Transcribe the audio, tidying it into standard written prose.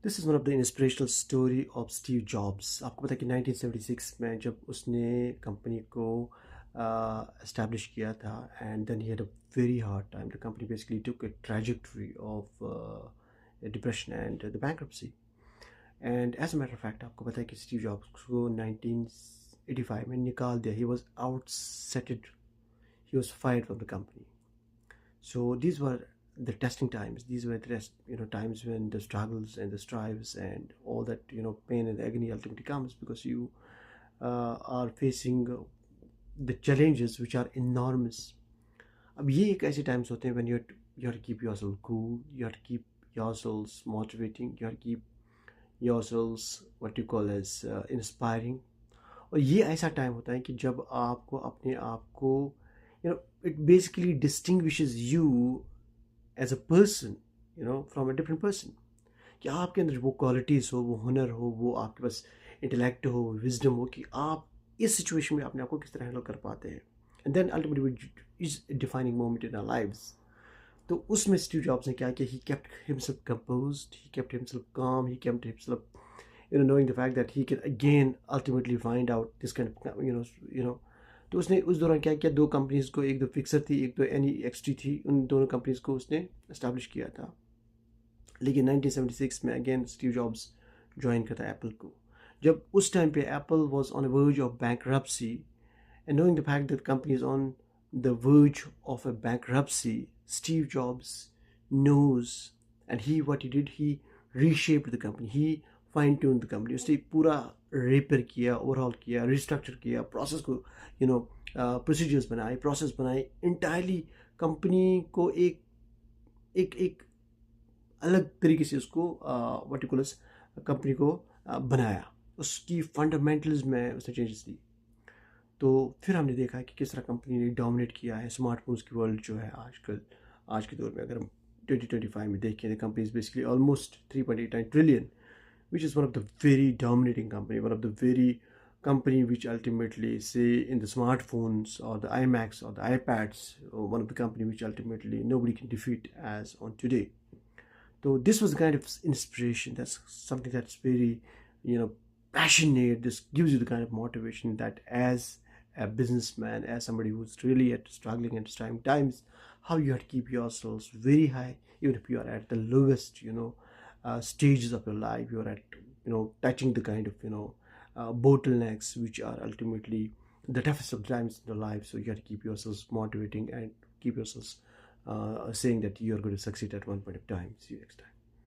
This is one of the inspirational story of Steve jobs. आपको पता है कि 1976 में जब उसने कंपनी को एस्टैब्लिश किया था, and then he had a very hard time. The company basically took a trajectory of depression and the bankruptcy. And as a matter of fact आपको पता है कि स्टीव जॉब्स को 1985 में निकाल दिया। He was ousted, he was fired from the company. So these were the testing times. These were the times when the struggles and the strives and all that pain and agony ultimately comes because you are facing the challenges which are enormous. अब ये एक ऐसे times होते हैं when you have to keep yourself cool, you have to keep yourselves motivating, you have to keep yourselves what you call as inspiring. और ये ऐसा time होता है कि जब आपको अपने आप को it basically distinguishes you as a person from a different person. कि आपके अंदर वो क्वालिटीज़ हो, वो हुनर हो, वो आपके पास इंटेलेक्ट हो, विजडम हो कि आप इस सिचुएशन में अपने आप को किस तरह हैंडल कर पाते हैं. And then ultimately is defining moment in our lives. तो उसमें स्टीव जॉब्स ने क्या किया? He kept himself composed, he kept himself calm, he kept himself knowing the fact that he can again ultimately find out this kind of तो उसने उस दौरान क्या किया? दो कंपनीज को, एक तो फिक्सर थी, एक तो NEXT थी, उन दोनों कंपनीज को उसने एस्टैब्लिश किया था. लेकिन 1976 में अगेन स्टीव जॉब्स ज्वाइन करता एप्पल को. जब उस टाइम पे Apple was on a verge of bankruptcy, and knowing the fact that company is on the verge of a bankruptcy, Steve jobs knows, and he what he did, he reshaped the company, he fine tuned the company. उसने पूरा repair किया, overall किया, restructure किया, process को procedures बनाए, process बनाए, entirely company को एक एक एक अलग तरीके से उसको वर्टिकुलस कंपनी को बनाया. उसकी फंडामेंटल्स में उसने चेंजेस दी. तो फिर हमने देखा कि किस तरह कंपनी ने डोमिनेट किया है स्मार्टफोन्स की वर्ल्ड जो है आजकल. आज के दौर में अगर हम 2025 में देखें, the company is basically almost 3.89 trillion, which is one of the very dominating company, one of the very company which ultimately say in the smartphones or the iMacs or the iPads, or one of the company which ultimately nobody can defeat as on today. So this was the kind of inspiration. That's something that's very passionate. This gives you the kind of motivation that as a businessman, as somebody who's really struggling at times, how you have to keep yourselves very high, even if you are at the lowest stages of your life. You're at touching the kind of bottlenecks which are ultimately the toughest of times in your life. So you have to keep yourselves motivating and keep yourselves saying that you are going to succeed at one point of time. See you next time.